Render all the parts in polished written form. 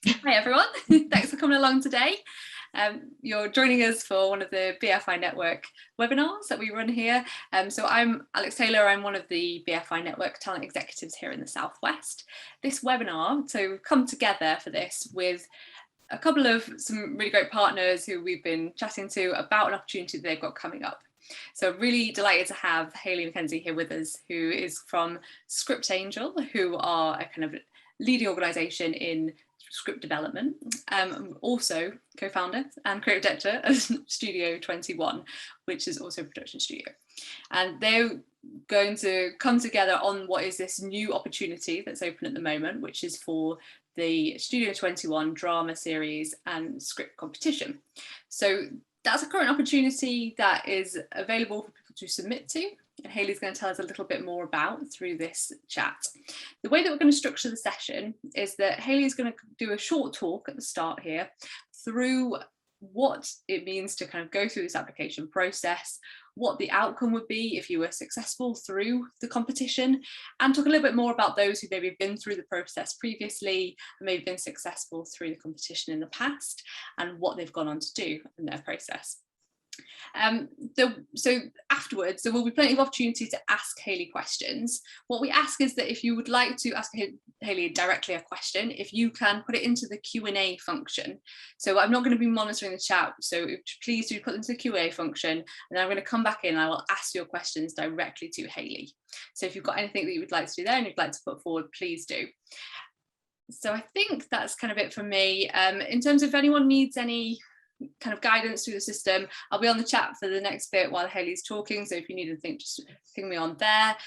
Hi everyone, thanks for coming along today. You're joining us for one of the BFI Network webinars that we run here. So I'm Alex Taylor, I'm one of the BFI Network talent executives here in the Southwest. This webinar, so we've come together for this with a couple of some really great partners who we've been chatting to about an opportunity that they've got coming up. So really delighted to have Hayley McKenzie here with us, who is from Script Angel, who are a kind of leading organisation in script development, also co-founder and creative director of Studio 21, which is also a production studio. And they're going to come together on what is this new opportunity that's open at the moment, which is for the Studio 21 drama series and script competition. So that's a current opportunity that is available for people to submit to, and Hayley's going to tell us a little bit more about through this chat. The way that we're going to structure the session is that Hayley is going to do a short talk at the start here through what it means to kind of go through this application process, what the outcome would be if you were successful through the competition, and talk a little bit more about those who maybe have been through the process previously and maybe been successful through the competition in the past and what they've gone on to do in their process. So afterwards, there will be plenty of opportunity to ask Hayley questions. What we ask is that if you would like to ask Hayley directly a question, if you can put it into the Q&A function. So I'm not going to be monitoring the chat, so please do put it into the Q&A function, and then I'm going to come back in and I will ask your questions directly to Hayley. So if you've got anything that you would like to do there and you'd like to put forward, please do. So I think that's kind of it for me. In terms of if anyone needs any kind of guidance through the system, I'll be on the chat for the next bit while Hayley's talking, so if you need anything, just ping me on there.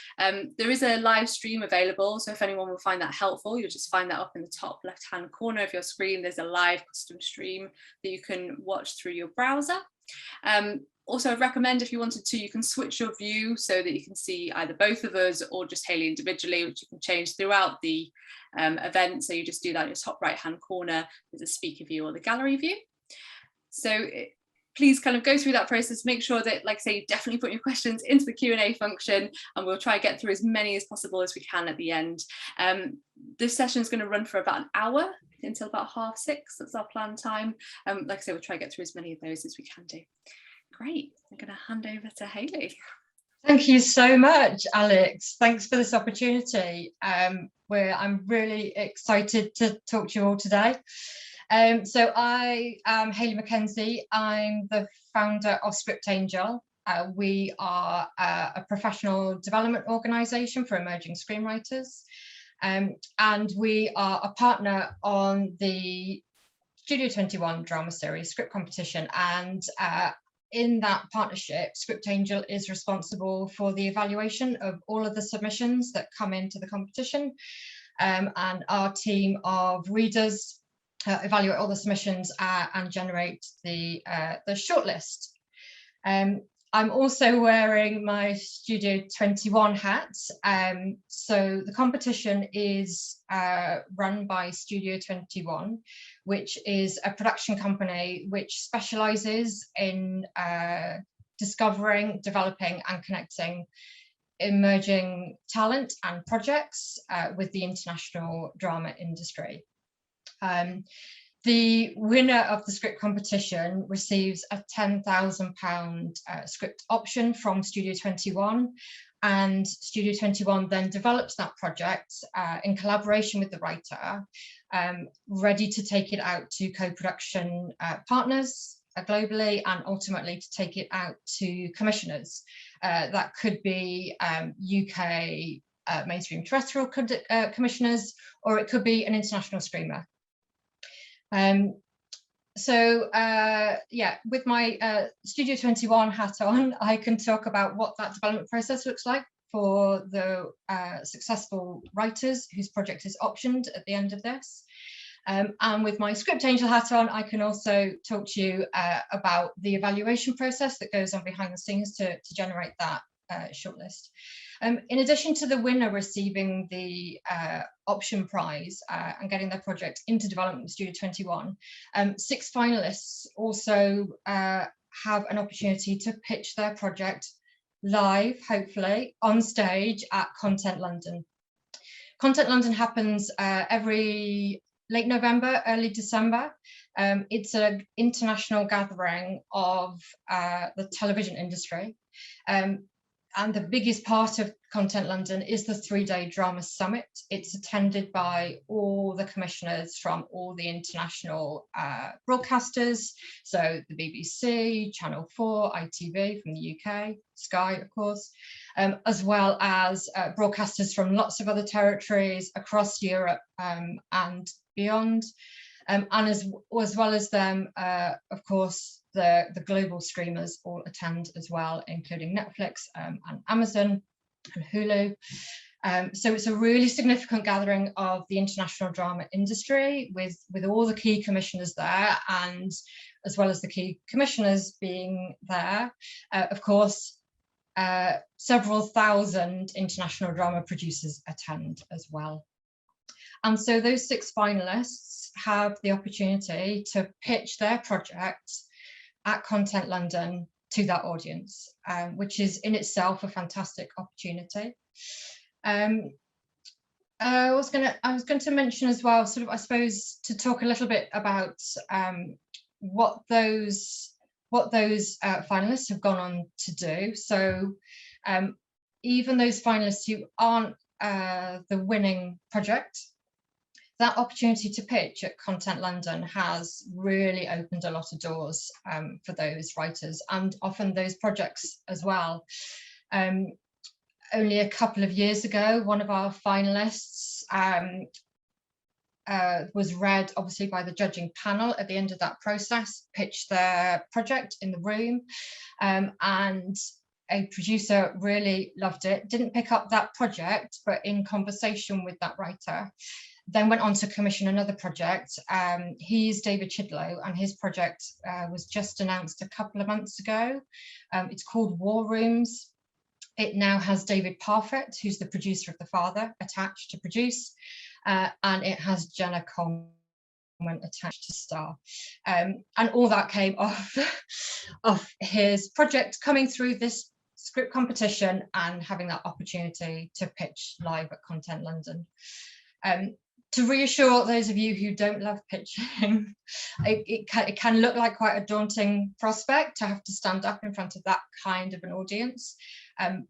There is a live stream available, so if anyone will find that helpful, you'll just find that up in the top left hand corner of your screen. There's a live custom stream that you can watch through your browser. Also, I'd recommend, if you wanted to, you can switch your view so that you can see either both of us or just Hayley individually, which you can change throughout the event. So you just do that in your top right hand corner. There's a speaker view or the gallery view. So please kind of go through that process, make sure that, like I say, you definitely put your questions into the Q&A function, and we'll try to get through as many as possible as we can at the end. This session is going to run for about an hour until about 6:30. That's our planned time. Like I say, we'll try to get through as many of those as we can do. Great, I'm going to hand over to Hayley. Thank you so much, Alex. Thanks for this opportunity. I'm really excited to talk to you all today. So I am Hayley McKenzie. I'm the founder of Script Angel. We are a professional development organisation for emerging screenwriters, and we are a partner on the Studio 21 drama series script competition. And in that partnership, Script Angel is responsible for the evaluation of all of the submissions that come into the competition, and our team of readers evaluate all the submissions and generate the shortlist. I'm also wearing my Studio 21 hat. So the competition is run by Studio 21, which is a production company which specialises in discovering, developing and connecting emerging talent and projects with the international drama industry. The winner of the script competition receives a £10,000 script option from Studio 21, and Studio 21 then develops that project in collaboration with the writer, ready to take it out to co-production partners globally, and ultimately to take it out to commissioners. That could be UK mainstream terrestrial commissioners, or it could be an international streamer. Yeah, with my Studio 21 hat on, I can talk about what that development process looks like for the successful writers whose project is optioned at the end of this. And with my Script Angel hat on, I can also talk to you about the evaluation process that goes on behind the scenes to generate that shortlist. In addition to the winner receiving the option prize and getting their project into development with Studio 21, 6 finalists also have an opportunity to pitch their project live, hopefully, on stage at Content London. Content London happens every late November, early December. It's an international gathering of the television industry. And the biggest part of Content London is the 3-day drama summit. It's attended by all the commissioners from all the international broadcasters. So the BBC, Channel 4, ITV from the UK, Sky, of course, as well as broadcasters from lots of other territories across Europe and beyond. And as well as them, of course, the global streamers all attend as well, including Netflix and Amazon and Hulu. So it's a really significant gathering of the international drama industry with all the key commissioners there, and as well as the key commissioners being there, of course, several thousand international drama producers attend as well. And so those 6 finalists have the opportunity to pitch their projects at Content London to that audience, which is in itself a fantastic opportunity. I was going to mention as well, sort of, I suppose, to talk a little bit about what those finalists have gone on to do. So even those finalists who aren't the winning project, that opportunity to pitch at Content London has really opened a lot of doors for those writers, and often those projects as well. Only a couple of years ago, one of our finalists was read, obviously, by the judging panel at the end of that process, pitched their project in the room, and a producer really loved it, didn't pick up that project, but in conversation with that writer, then went on to commission another project. He's David Chidlow, and his project was just announced a couple of months ago. It's called War Rooms. It now has David Parfit, who's the producer of The Father, attached to produce, and it has Jenna Coleman attached to star. And all that came off his project coming through this script competition and having that opportunity to pitch live at Content London. To reassure those of you who don't love pitching, it can look like quite a daunting prospect to have to stand up in front of that kind of an audience.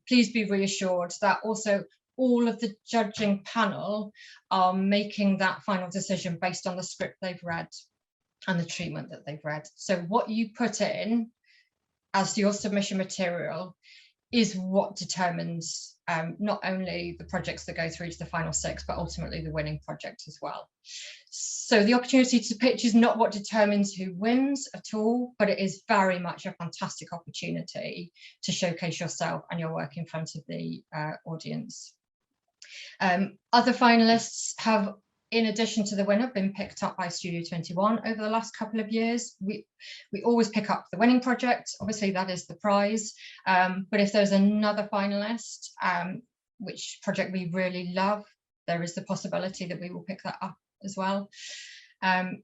Please be reassured that also all of the judging panel are making that final decision based on the script they've read and the treatment that they've read. So what you put in as your submission material is what determines not only the projects that go through to the final 6, but ultimately the winning project as well. So the opportunity to pitch is not what determines who wins at all, but it is very much a fantastic opportunity to showcase yourself and your work in front of the audience. Other finalists have, in addition to the winner, been picked up by Studio 21 over the last couple of years. We always pick up the winning project, obviously that is the prize, but if there's another finalist, which project we really love, there is the possibility that we will pick that up as well. And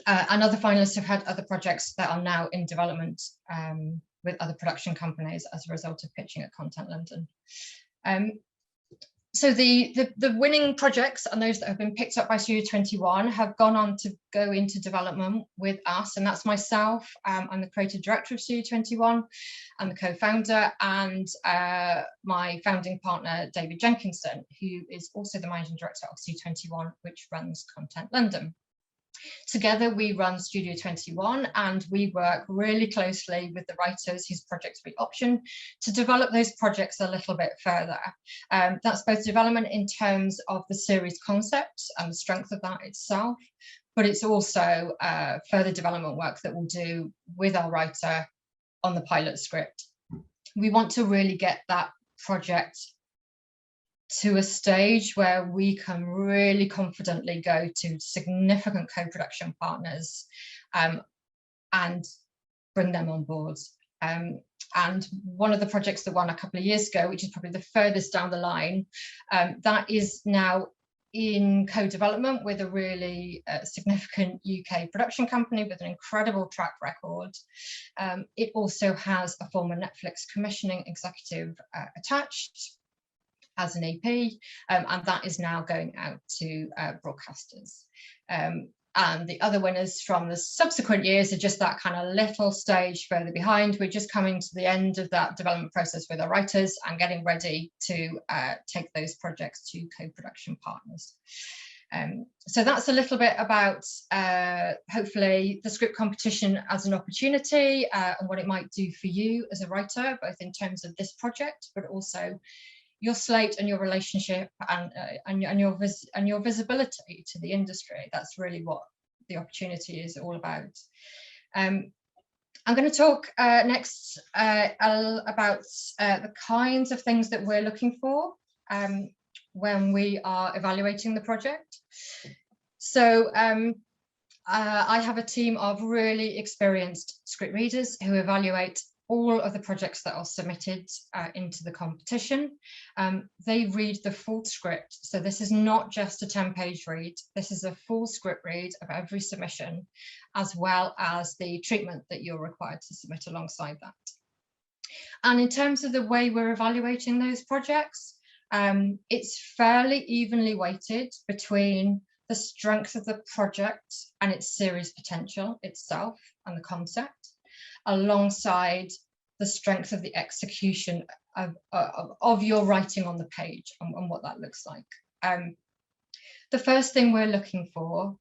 other finalists have had other projects that are now in development with other production companies as a result of pitching at Content London. So the winning projects and those that have been picked up by Studio 21 have gone on to go into development with us, and that's myself. I'm the creative director of Studio 21. I'm the co-founder, and my founding partner, David Jenkinson, who is also the managing director of Studio 21, which runs Content London. Together we run Studio 21, and we work really closely with the writers whose projects we option to develop those projects a little bit further. That's both development in terms of the series concept and the strength of that itself, but it's also further development work that we'll do with our writer on the pilot script. We want to really get that project to a stage where we can really confidently go to significant co-production partners and bring them on board. And one of the projects that won a couple of years ago, which is probably the furthest down the line, that is now in co-development with a really significant UK production company with an incredible track record. It also has a former Netflix commissioning executive attached. as an EP, and that is now going out to broadcasters. And the other winners from the subsequent years are just that kind of little stage further behind. We're just coming to the end of that development process with our writers and getting ready to take those projects to co-production partners. So that's a little bit about hopefully the script competition as an opportunity and what it might do for you as a writer, both in terms of this project, but also your slate and your relationship and your visibility to the industry. That's really what the opportunity is all about. I'm going to talk next about the kinds of things that we're looking for when we are evaluating the project. So I have a team of really experienced script readers who evaluate all of the projects that are submitted into the competition. They read the full script. So this is not just a 10-page read. This is a full script read of every submission, as well as the treatment that you're required to submit alongside that. And in terms of the way we're evaluating those projects, it's fairly evenly weighted between the strength of the project and its series potential itself and the concept, alongside the strength of the execution of your writing on the page and what that looks like. The first thing we're looking for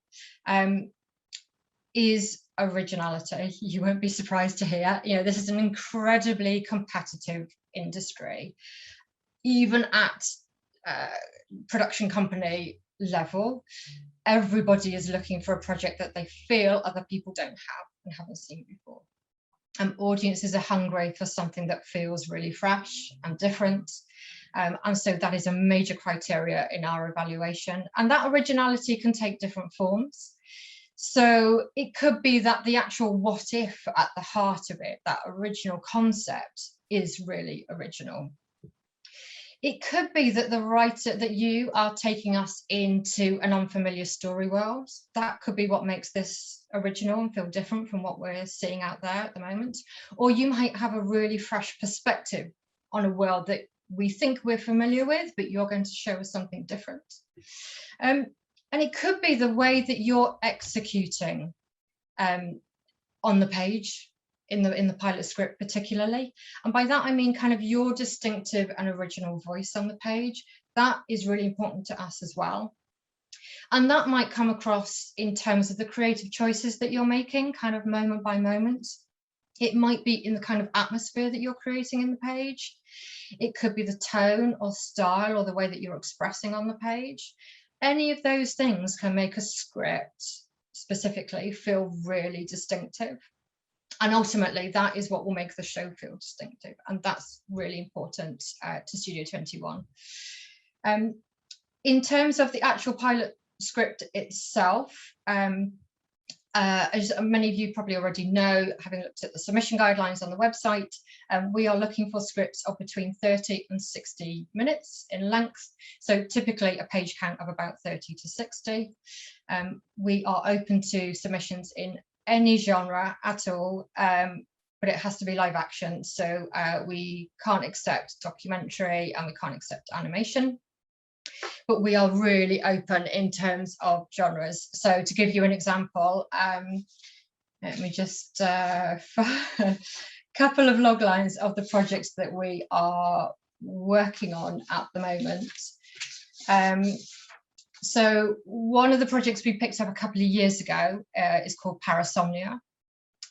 is originality. You won't be surprised to hear, this is an incredibly competitive industry. Even at production company level, everybody is looking for a project that they feel other people don't have and haven't seen before. Audiences are hungry for something that feels really fresh and different. And so that is a major criteria in our evaluation. And that originality can take different forms. So it could be that the actual what if at the heart of it, that original concept, is really original. It could be that the writer, that you are taking us into an unfamiliar story world. That could be what makes this original and feel different from what we're seeing out there at the moment. Or you might have a really fresh perspective on a world that we think we're familiar with, but you're going to show us something different. And it could be the way that you're executing on the page, in the pilot script particularly. And by that I mean kind of your distinctive and original voice on the page. That is really important to us as well. And that might come across in terms of the creative choices that you're making, kind of moment by moment. It might be in the kind of atmosphere that you're creating in the page. It could be the tone or style or the way that you're expressing on the page. Any of those things can make a script specifically feel really distinctive. And ultimately, that is what will make the show feel distinctive. And that's really important to Studio 21. In terms of the actual pilot script itself, as many of you probably already know, having looked at the submission guidelines on the website, we are looking for scripts of between 30 and 60 minutes in length. So typically a page count of about 30 to 60. We are open to submissions in any genre at all, but it has to be live action. So we can't accept documentary and we can't accept animation. But we are really open in terms of genres. So to give you an example, let me just a couple of log lines of the projects that we are working on at the moment. So one of the projects we picked up a couple of years ago is called Parasomnia.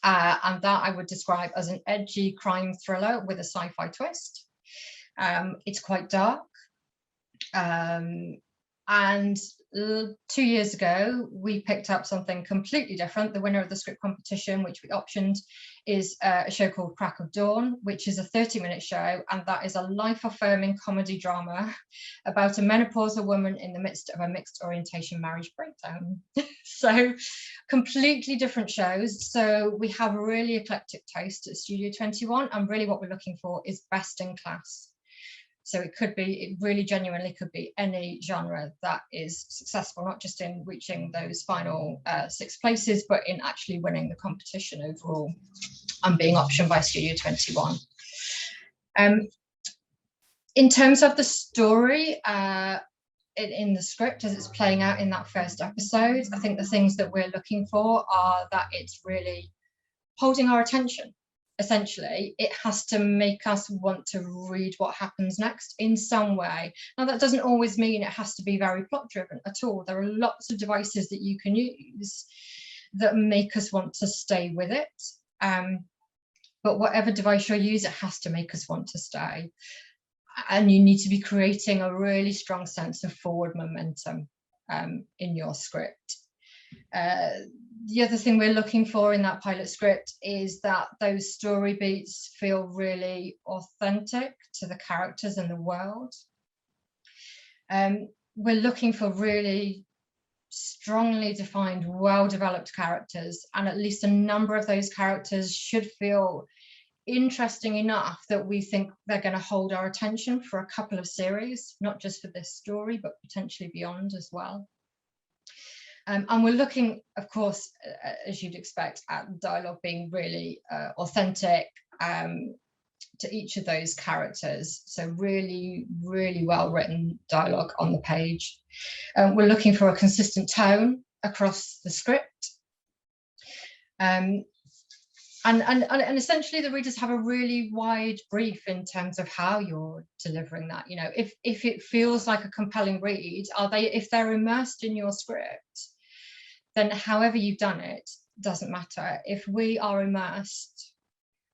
And that I would describe as an edgy crime thriller with a sci-fi twist. It's quite dark. And 2 years ago, we picked up something completely different. The winner of the script competition, which we optioned, is a show called Crack of Dawn, which is a 30-minute show, and that is a life-affirming comedy drama about a menopausal woman in the midst of a mixed orientation marriage breakdown. So completely different shows. So we have a really eclectic taste at Studio 21, and really what we're looking for is best in class. So it could be, it really genuinely could be any genre that is successful, not just in reaching those final 6 places, but in actually winning the competition overall and being optioned by Studio 21. In terms of the story, in the script as it's playing out in that first episode, I think the things that we're looking for are that it's really holding our attention. Essentially, it has to make us want to read what happens next in some way. Now, that doesn't always mean it has to be very plot driven at all. There are lots of devices that you can use that make us want to stay with it. But whatever device you use, it has to make us want to stay. And you need to be creating a really strong sense of forward momentum in your script. The other thing we're looking for in that pilot script is that those story beats feel really authentic to the characters and the world. We're looking for really strongly defined, well-developed characters, and at least a number of those characters should feel interesting enough that we think they're going to hold our attention for a couple of series, not just for this story, but potentially beyond as well. And we're looking, of course, as you'd expect, at dialogue being really authentic to each of those characters. So really, really well written dialogue on the page. We're looking for a consistent tone across the script. And essentially the readers have a really wide brief in terms of how you're delivering that. You know, if it feels like a compelling read, if they're immersed in your script, then however you've done it doesn't matter. If we are immersed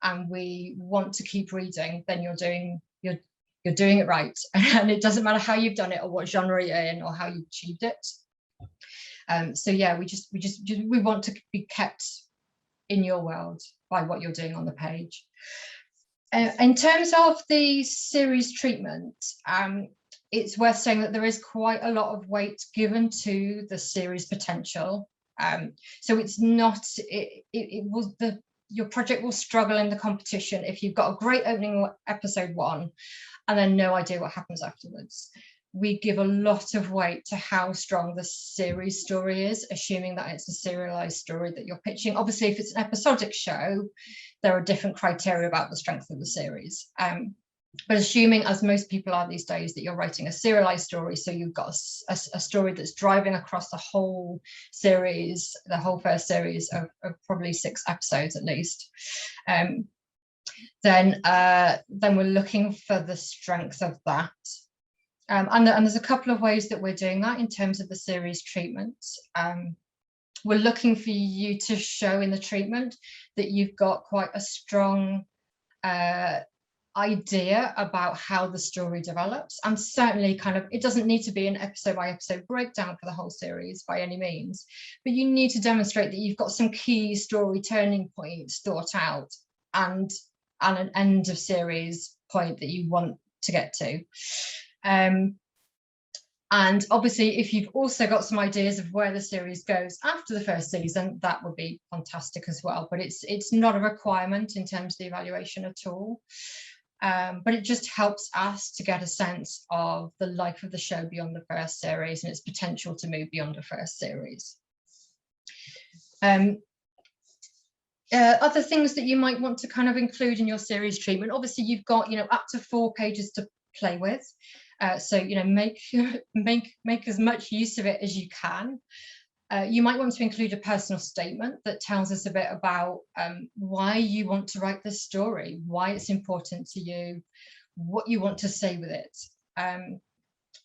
and we want to keep reading, then you're doing it right. And it doesn't matter how you've done it or what genre you're in or how you achieved it. So yeah, we want to be kept in your world by what you're doing on the page. In terms of the series treatment, it's worth saying that there is quite a lot of weight given to the series potential. So it's not, your project will struggle in the competition if you've got a great opening episode 1 and then no idea what happens afterwards. We give a lot of weight to how strong the series story is, assuming that it's a serialized story that you're pitching. Obviously, if it's an episodic show, there are different criteria about the strength of the series. But assuming, as most people are these days, that you're writing a serialized story, so you've got a story that's driving across the whole series, the whole first series of probably 6 episodes at least, then we're looking for the strength of that. And there's a couple of ways that we're doing that in terms of the series treatment. We're looking for you to show in the treatment that you've got quite a strong idea about how the story develops, and certainly it doesn't need to be an episode by episode breakdown for the whole series by any means, but you need to demonstrate that you've got some key story turning points thought out and an end of series point that you want to get to. And obviously, if you've also got some ideas of where the series goes after the first season, that would be fantastic as well. But it's not a requirement in terms of the evaluation at all. But it just helps us to get a sense of the life of the show beyond the first series and its potential to move beyond the first series. Other things that you might want to kind of include in your series treatment, obviously you've got up to 4 pages to play with. So make as much use of it as you can. You might want to include a personal statement that tells us a bit about why you want to write this story, why it's important to you, what you want to say with it.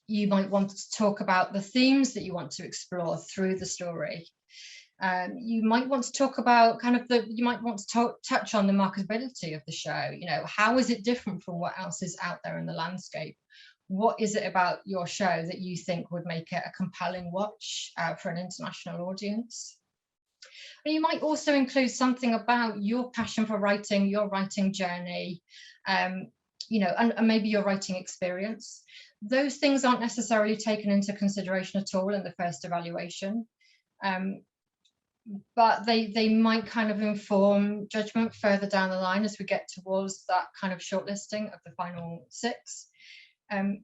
You might want to talk about the themes that you want to explore through the story. You might want to talk about you might want to touch on the marketability of the show. How is it different from what else is out there in the landscape? What is it about your show that you think would make it a compelling watch for an international audience? And you might also include something about your passion for writing, your writing journey, and maybe your writing experience. Those things aren't necessarily taken into consideration at all in the first evaluation. But they might kind of inform judgment further down the line as we get towards that kind of shortlisting of the final 6. And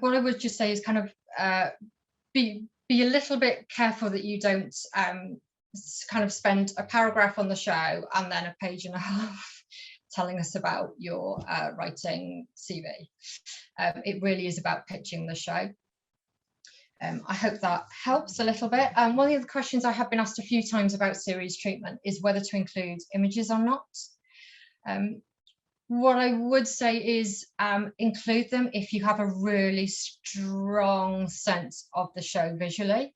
what I would just say is be a little bit careful that you don't kind of spend a paragraph on the show and then a page and a half telling us about your writing CV. It really is about pitching the show. I hope that helps a little bit. One of the other questions I have been asked a few times about series treatment is whether to include images or not. What I would say is include them if you have a really strong sense of the show visually.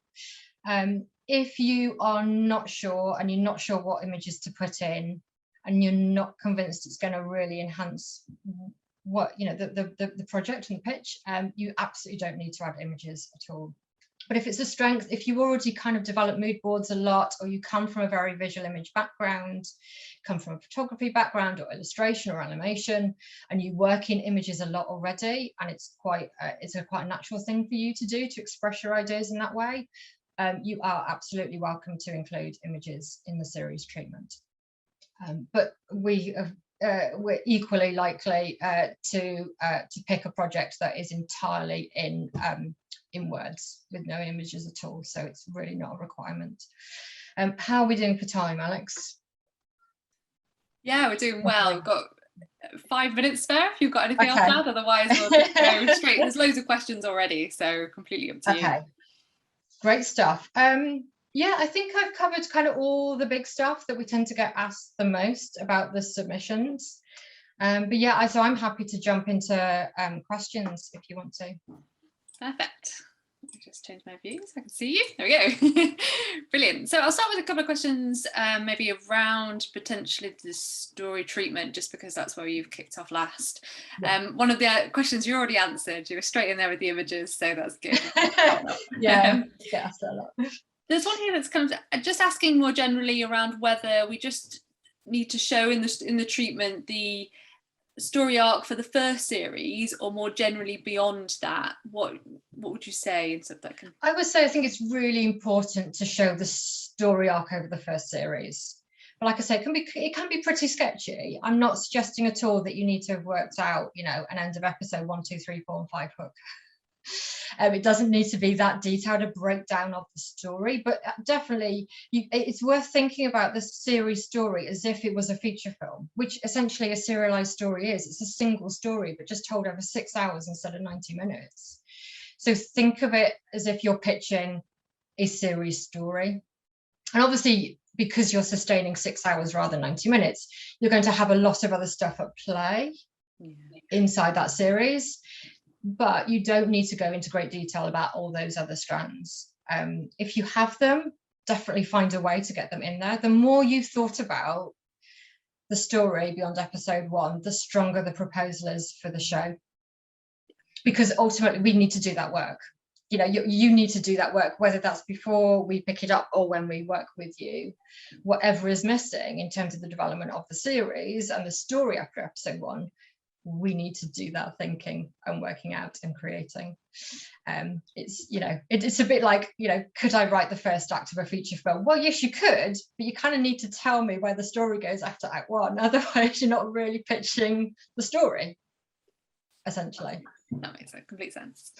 If you are not sure and you're not sure what images to put in, and you're not convinced it's going to really enhance what the project and the pitch, you absolutely don't need to add images at all. But if it's a strength, if you already kind of develop mood boards a lot, or you come from a very visual image background, come from a photography background or illustration or animation, and you work in images a lot already, and it's quite a natural thing for you to do, to express your ideas in that way, you are absolutely welcome to include images in the series treatment. But we're equally likely to pick a project that is entirely in words with no images at all, so it's really not a requirement. How are we doing for time, Alex? Yeah, we're doing well. We've got 5 minutes spare if you've got anything else to add, otherwise we'll just go straight. There's loads of questions already, so completely up to you. Great stuff. Yeah, I think I've covered kind of all the big stuff that we tend to get asked the most about the submissions. But yeah, so I'm happy to jump into questions if you want to. Perfect. Let me just change my view so I can see you. There we go. Brilliant. So I'll start with a couple of questions, maybe around potentially the story treatment, just because that's where you've kicked off last. Yeah. One of the questions you already answered, you were straight in there with the images, so that's good. Yeah, get asked that a lot. There's one here that's kind of just asking more generally around whether we just need to show in the treatment the story arc for the first series, or more generally beyond that. What would you say? I would say I think it's really important to show the story arc over the first series. But like I say, it can be pretty sketchy. I'm not suggesting at all that you need to have worked out, an end of episode 1, 2, 3, 4, and 5 hook. It doesn't need to be that detailed a breakdown of the story, but definitely it's worth thinking about the series story as if it was a feature film, which essentially a serialized story is. It's a single story, but just told over 6 hours instead of 90 minutes. So think of it as if you're pitching a series story. And obviously, because you're sustaining 6 hours rather than 90 minutes, you're going to have a lot of other stuff at play inside that series. But you don't need to go into great detail about all those other strands. If you have them, definitely find a way to get them in there. The more you've thought about the story beyond episode 1, the stronger the proposal is for the show. Because ultimately we need to do that work. You need to do that work, whether that's before we pick it up or when we work with you. Whatever is missing in terms of the development of the series and the story after episode 1, we need to do that thinking and working out and creating. It's a bit like, could I write the first act of a feature film? Well, yes, you could, but you kind of need to tell me where the story goes after act 1. Otherwise, you're not really pitching the story, essentially. That makes complete sense.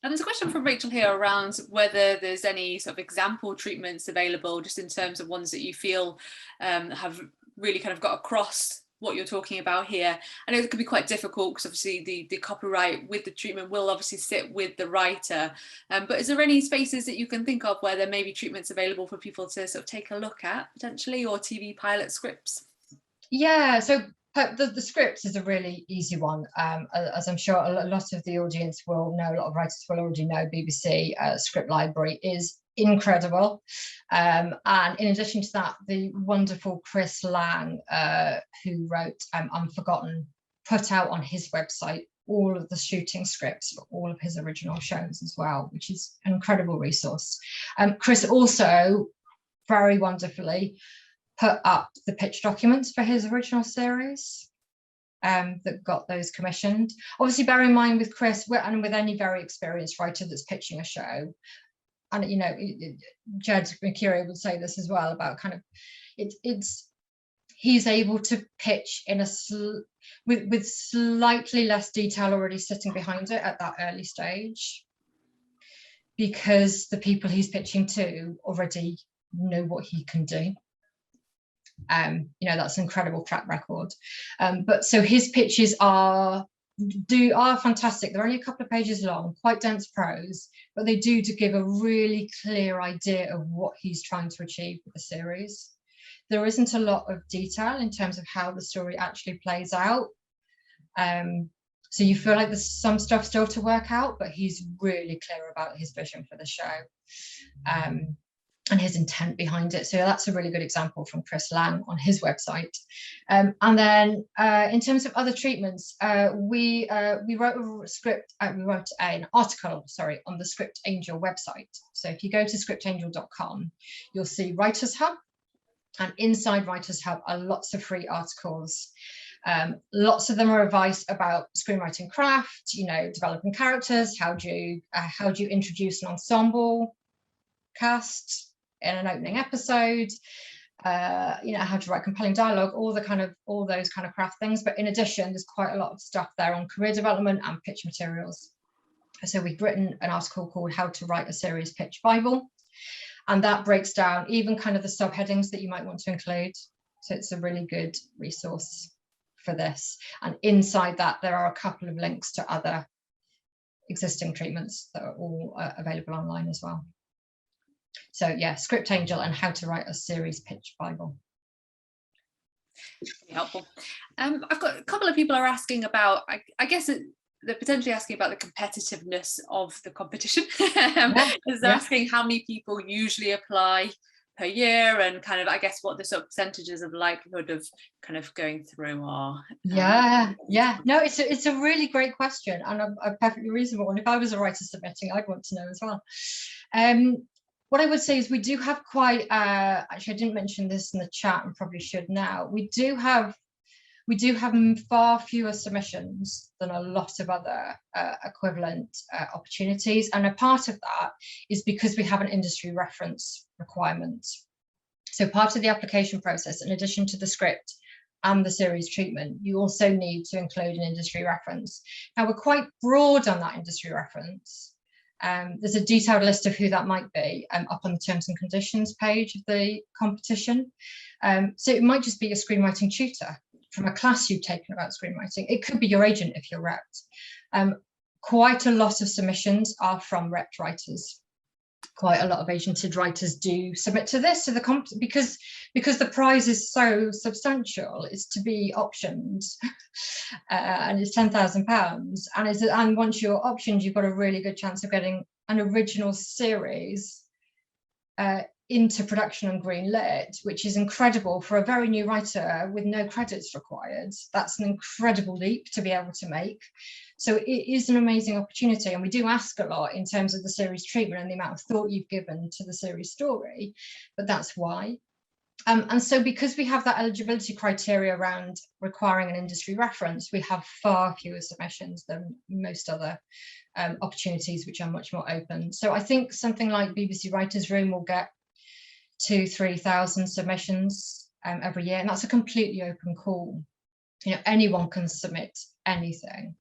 And there's a question from Rachel here around whether there's any sort of example treatments available, just in terms of ones that you feel have really kind of got across what you're talking about here. I know it could be quite difficult because obviously the copyright with the treatment will obviously sit with the writer, but is there any spaces that you can think of where there may be treatments available for people to sort of take a look at potentially, or TV pilot scripts? Yeah, so the scripts is a really easy one. As I'm sure a lot of the audience will know, a lot of writers will already know, BBC script library is incredible. And in addition to that, the wonderful Chris Lang, who wrote Unforgotten, put out on his website all of the shooting scripts for all of his original shows as well, which is an incredible resource. Chris also very wonderfully put up the pitch documents for his original series that got those commissioned. Obviously, bear in mind with Chris, and with any very experienced writer that's pitching a show, and Jed Mercury would say this as well about kind of he's able to pitch in with slightly less detail already sitting behind it at that early stage, because the people he's pitching to already know what he can do. That's an incredible track record. But so his pitches are fantastic. They're only a couple of pages long, quite dense prose, but they do to give a really clear idea of what he's trying to achieve with the series. There isn't a lot of detail in terms of how the story actually plays out. So you feel like there's some stuff still to work out, but he's really clear about his vision for the show and his intent behind it. So that's a really good example from Chris Lang on his website. And then in terms of other treatments, we wrote a script, we wrote an article, sorry, on the Script Angel website. So if you go to scriptangel.com, you'll see Writers Hub, and inside Writers Hub are lots of free articles. Lots of them are advice about screenwriting craft, developing characters, how do you introduce an ensemble cast in an opening episode, how to write compelling dialogue, all those kind of craft things. But in addition, there's quite a lot of stuff there on career development and pitch materials. So we've written an article called How to Write a Series Pitch Bible, and that breaks down even kind of the subheadings that you might want to include. So it's a really good resource for this. And inside that, there are a couple of links to other existing treatments that are all available online as well. So yeah, Script Angel and How to Write a Series Pitch Bible. Really helpful. I've got a couple of people are asking about, I guess they're potentially asking about the competitiveness of the competition. They're asking how many people usually apply per year, and kind of, I guess, what the sort of percentages of likelihood of kind of going through are. No, it's a really great question, and a perfectly reasonable one. If I was a writer submitting, I'd want to know as well. What I would say is we do have quite, actually I didn't mention this in the chat and probably should now, we do have far fewer submissions than a lot of other equivalent opportunities. And a part of that is because we have an industry reference requirement. So part of the application process, in addition to the script and the series treatment, you also need to include an industry reference. Now, we're quite broad on that industry reference. There's a detailed list of who that might be up on the terms and conditions page of the competition. So it might just be a screenwriting tutor from a class you've taken about screenwriting. It could be your agent if you're repped. Quite a lot of submissions are from repped writers. Quite a lot of agented writers do submit to this, to the because the prize is so substantial. It's to be optioned, and it's £10,000. And once you're optioned, you've got a really good chance of getting an original series into production and greenlit, which is incredible for a very new writer with no credits required. That's an incredible leap to be able to make. So it is an amazing opportunity, and we do ask a lot in terms of the series treatment and the amount of thought you've given to the series story, but that's why. And so because we have that eligibility criteria around requiring an industry reference, we have far fewer submissions than most other opportunities, which are much more open. So I think something like BBC Writers' Room will get 2,000-3,000 submissions every year, and that's a completely open call. Anyone can submit anything,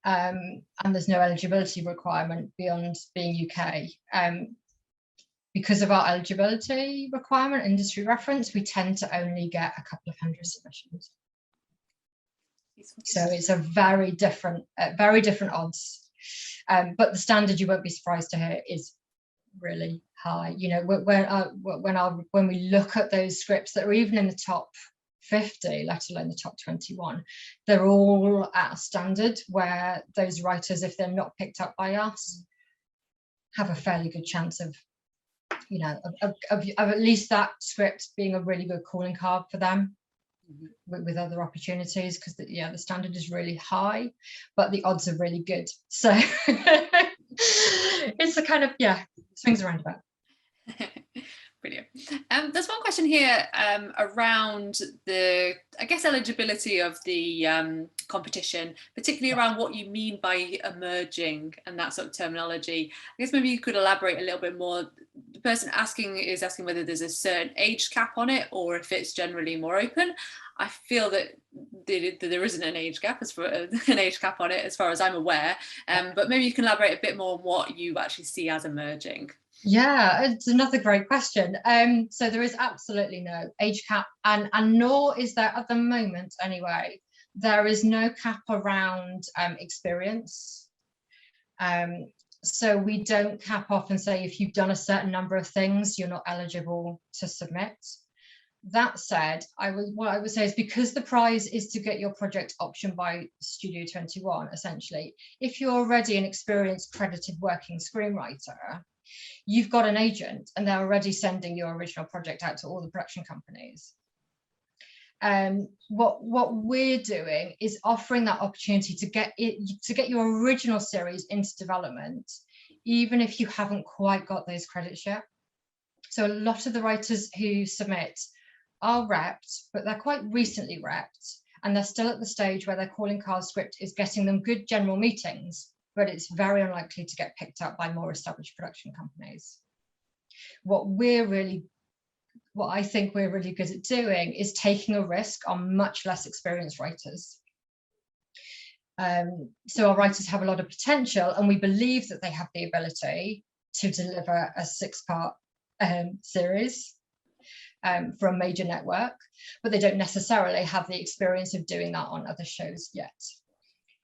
and there's no eligibility requirement beyond being UK. Because of our eligibility requirement, industry reference, we tend to only get a couple of hundred submissions. So it's a very different odds. But the standard, you won't be surprised to hear, is really high. When we look at those scripts that are even in the top 50, let alone the top 21, they're all at a standard where those writers, if they're not picked up by us, have a fairly good chance of at least that script being a really good calling card for them with other opportunities, because the standard is really high, but the odds are really good. So it's a kind of swings around about. Brilliant. There's one question here around the, I guess, eligibility of the competition, particularly around what you mean by emerging and that sort of terminology. I guess maybe you could elaborate a little bit more. The person asking is asking whether there's a certain age cap on it or if it's generally more open. I feel that there isn't an age cap on it as far as I'm aware, but maybe you can elaborate a bit more on what you actually see as emerging. Yeah, it's another great question. So there is absolutely no age cap, and nor is there at the moment anyway. There is no cap around experience. Um, so we don't cap off and say if you've done a certain number of things, you're not eligible to submit. That said, what I would say is, because the prize is to get your project optioned by Studio 21, essentially, if you're already an experienced credited working screenwriter, you've got an agent and they're already sending your original project out to all the production companies. What we're doing is offering that opportunity to get your original series into development, even if you haven't quite got those credits yet. So a lot of the writers who submit are repped, but they're quite recently repped, and they're still at the stage where their calling card script is getting them good general meetings, but it's very unlikely to get picked up by more established production companies. What I think we're really good at doing is taking a risk on much less experienced writers. So our writers have a lot of potential, and we believe that they have the ability to deliver a 6-part series for a major network, but they don't necessarily have the experience of doing that on other shows yet.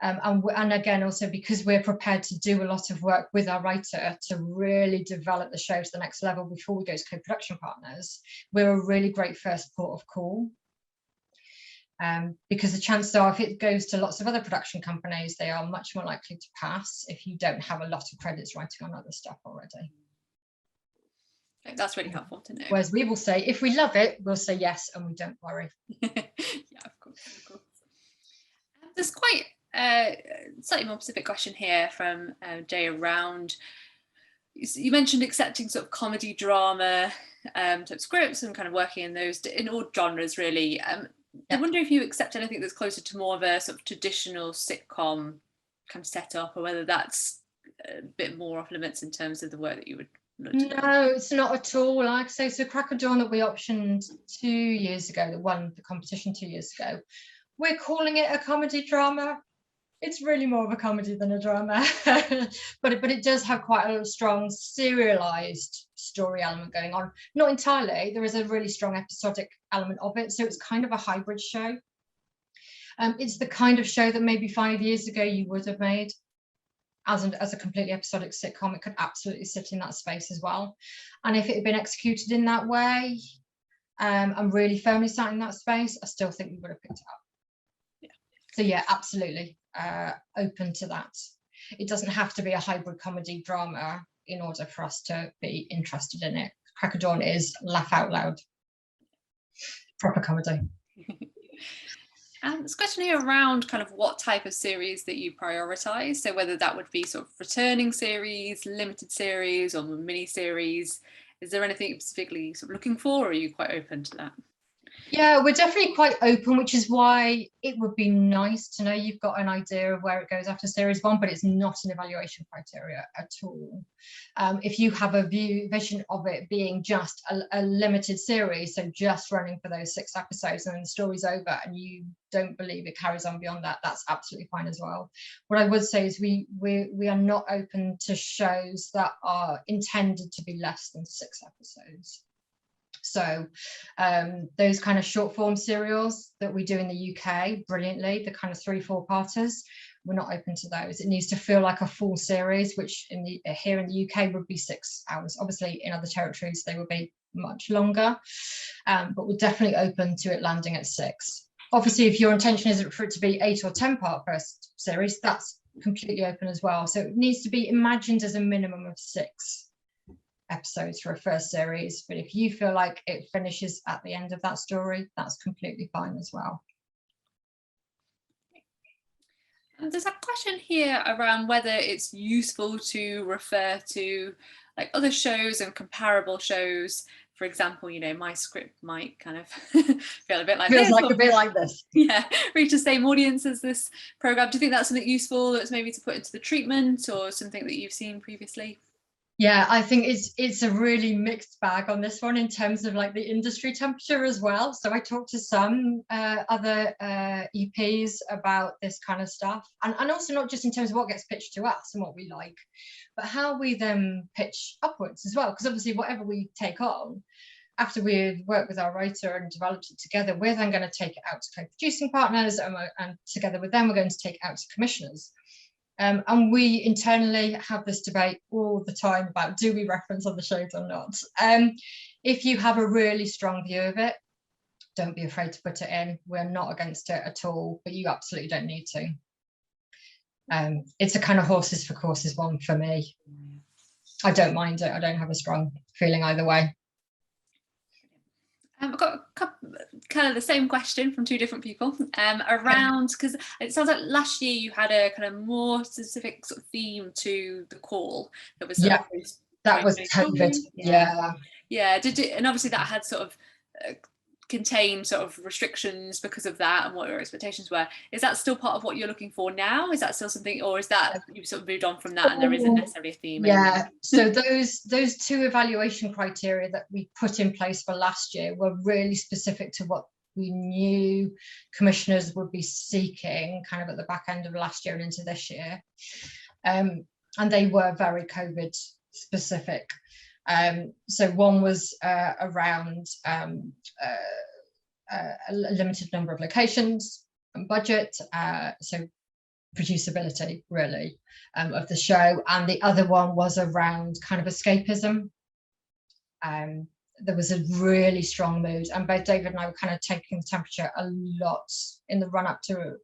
And again, also because we're prepared to do a lot of work with our writer to really develop the show to the next level before we go to co-production partners, we're a really great first port of call. Because the chances are, if it goes to lots of other production companies, they are much more likely to pass if you don't have a lot of credits writing on other stuff already. That's really helpful to know. Whereas we will say, if we love it, we'll say yes, and we don't worry. Yeah, of course. There's quite slightly more specific question here from Jay around, you mentioned accepting sort of comedy drama type scripts and kind of working in those in all genres really. I wonder if you accept anything that's closer to more of a sort of traditional sitcom kind of setup, or whether that's a bit more off limits in terms of the work that you would look to do. No, it's not at all. Like I say, so Crack of Dawn that we optioned 2 years ago, that won the competition 2 years ago, we're calling it a comedy drama. It's really more of a comedy than a drama, but it does have quite a strong serialized story element going on. Not entirely, there is a really strong episodic element of it, so it's kind of a hybrid show. It's the kind of show that maybe 5 years ago you would have made as a completely episodic sitcom. It could absolutely sit in that space as well, and if it had been executed in that way and really firmly sat in that space, I still think we would have picked it up. So yeah, absolutely open to that. It doesn't have to be a hybrid comedy drama in order for us to be interested in it. Crack of Dawn is laugh out loud, proper comedy. There's a question here around kind of what type of series that you prioritise. So whether that would be sort of returning series, limited series, or mini series. Is there anything you're specifically sort of looking for, or are you quite open to that? Yeah, we're definitely quite open, which is why it would be nice to know you've got an idea of where it goes after series 1, but it's not an evaluation criteria at all. If you have a vision of it being just a limited series, so just running for those 6 episodes and then the story's over and you don't believe it carries on beyond that, that's absolutely fine as well. What I would say is we are not open to shows that are intended to be less than 6 episodes. So those kind of short form serials that we do in the UK brilliantly, the kind of 3-4 parters, we're not open to those. It needs to feel like a full series, which here in the UK would be 6 hours. Obviously in other territories they would be much longer, but we're definitely open to it landing at 6. Obviously if your intention is for it to be 8 or 10 part first series, that's completely open as well. So it needs to be imagined as a minimum of 6 episodes for a first series, but if you feel like it finishes at the end of that story, that's completely fine as well. And there's a question here around whether it's useful to refer to like other shows and comparable shows. For example, you know, my script might kind of feel a bit like Feels this, like a bit like this. Yeah, reach the same audience as this program. Do you think that's something useful that's maybe to put into the treatment, or something that you've seen previously? Yeah, I think it's a really mixed bag on this one in terms of like the industry temperature as well. So I talked to some other EPs about this kind of stuff, and also not just in terms of what gets pitched to us and what we like, but how we then pitch upwards as well. Because obviously whatever we take on, after we've worked with our writer and developed it together, we're then going to take it out to co-producing partners, and together with them we're going to take it out to commissioners. And we internally have this debate all the time about, do we reference other shows or not? If you have a really strong view of it, don't be afraid to put it in. We're not against it at all, but you absolutely don't need to. It's a kind of horses for courses one for me. I don't mind it. I don't have a strong feeling either way. I've got a couple, kind of the same question from two different people around, because it sounds like last year you had a kind of more specific sort of theme to the call that was that was COVID. Yeah. Did it, and obviously that had sort of contained sort of restrictions because of that and what your expectations were. Is that still part of what you're looking for now? Is that still something, or is that you've sort of moved on from that and there isn't necessarily a theme anymore? So those two evaluation criteria that we put in place for last year were really specific to what we knew commissioners would be seeking kind of at the back end of last year and into this year, and they were very COVID specific. So one was around a limited number of locations and budget, so producibility really of the show, and the other one was around kind of escapism. There was a really strong mood, and both David and I were kind of taking the temperature a lot in the run up to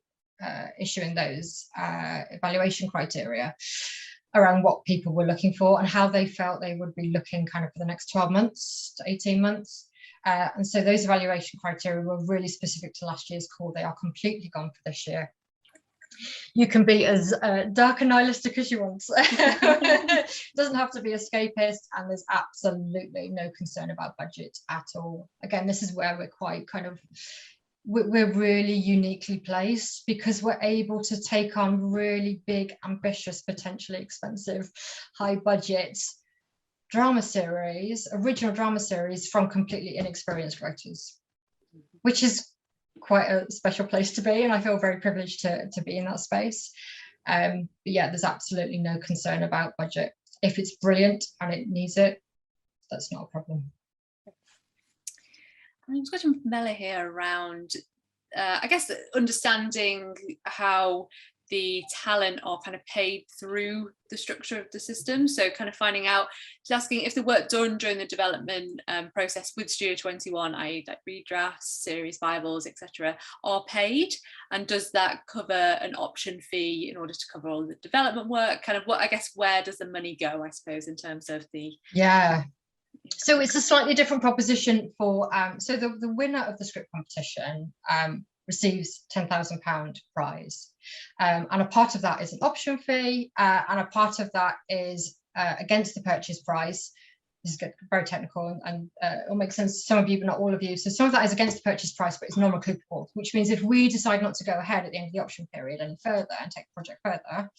issuing those evaluation criteria around what people were looking for and how they felt they would be looking kind of for the next 12 months to 18 months. And so those evaluation criteria were really specific to last year's call. They are completely gone for this year. You can be as dark and nihilistic as you want. It doesn't have to be escapist, and there's absolutely no concern about budget at all. Again, this is where we're quite kind of, we're really uniquely placed because we're able to take on really big, ambitious, potentially expensive, high budget drama series, original drama series from completely inexperienced writers, which is quite a special place to be, and I feel very privileged to be in that space. But yeah, there's absolutely no concern about budget. If it's brilliant and it needs it, that's not a problem. I'm just question from Mella here around, I guess, understanding how the talent are kind of paid through the structure of the system. So kind of finding out, just asking if the work done during the development process with Studio 21, i.e. like redrafts, series Bibles, etc., are paid, and does that cover an option fee in order to cover all the development work? Kind of what, I guess, where does the money go, I suppose, in terms of the... Yeah. So it's a slightly different proposition for, so the winner of the script competition receives £10,000 prize. And a part of that is an option fee, and a part of that is against the purchase price. This is very technical, and it'll make sense to some of you, but not all of you. So some of that is against the purchase price, but it's non-recoupable, which means if we decide not to go ahead at the end of the option period any further and take the project further,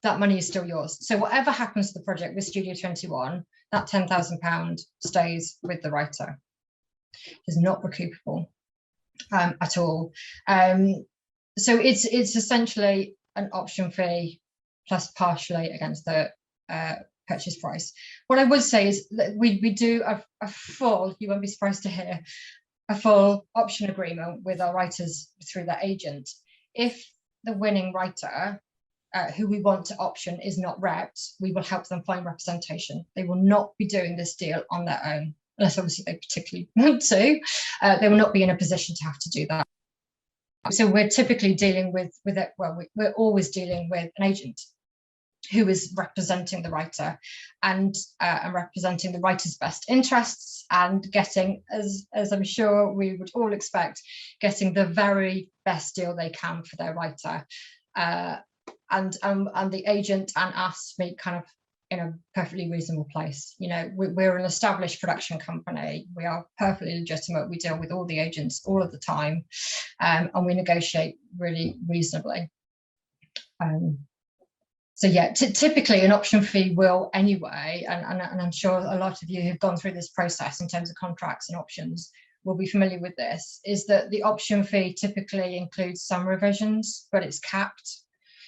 that money is still yours. So whatever happens to the project with Studio 21, that £10,000 stays with the writer. It's not recoupable at all. So it's essentially an option fee plus partially against the purchase price. What I would say is that we do a full, you won't be surprised to hear, a full option agreement with our writers through their agent. If the winning writer who we want to option is not repped, we will help them find representation. They will not be doing this deal on their own, unless obviously they particularly want to. They will not be in a position to have to do that. So we're typically dealing with it. Well, we're always dealing with an agent who is representing the writer and representing the writer's best interests, and getting, as I'm sure we would all expect, getting the very best deal they can for their writer. And the agent and us meet kind of in a perfectly reasonable place. You know, we're an established production company. We are perfectly legitimate. We deal with all the agents all of the time, and we negotiate really reasonably. So yeah, typically an option fee will anyway, and I'm sure a lot of you who've gone through this process in terms of contracts and options will be familiar with this, is that the option fee typically includes some revisions, but it's capped.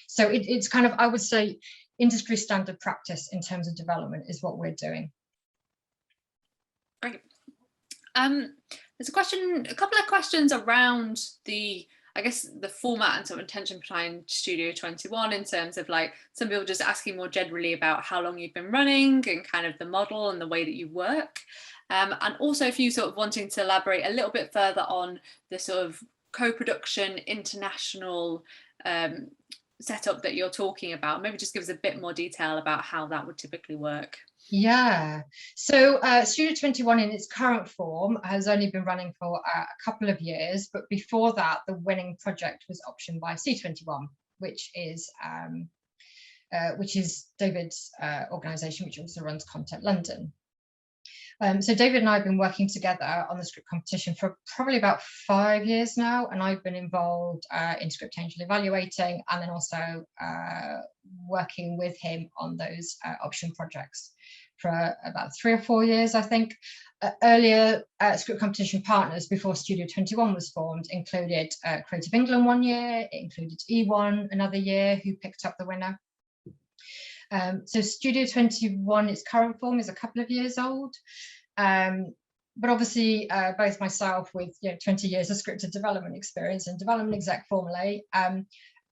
So it's kind of, I would say, industry standard practice in terms of development is what we're doing. Great. There's a couple of questions around I guess the format and sort of intention behind Studio 21, in terms of like some people just asking more generally about how long you've been running and kind of the model and the way that you work. And also if you sort of wanting to elaborate a little bit further on the sort of co-production international setup that you're talking about, maybe just give us a bit more detail about how that would typically work. Yeah, so Studio 21 in its current form has only been running for a couple of years, but before that the winning project was optioned by C21, which is David's organisation, which also runs Content London. So David and I have been working together on the script competition for probably about 5 years now, and I've been involved in script angel evaluating, and then also working with him on those option projects for about 3 or 4 years, I think. Earlier script competition partners before Studio 21 was formed included Creative England 1 year, it included E1 another year, who picked up the winner. So Studio 21, its current form, is a couple of years old, but obviously both myself with 20 years of scripted development experience and development exec formally,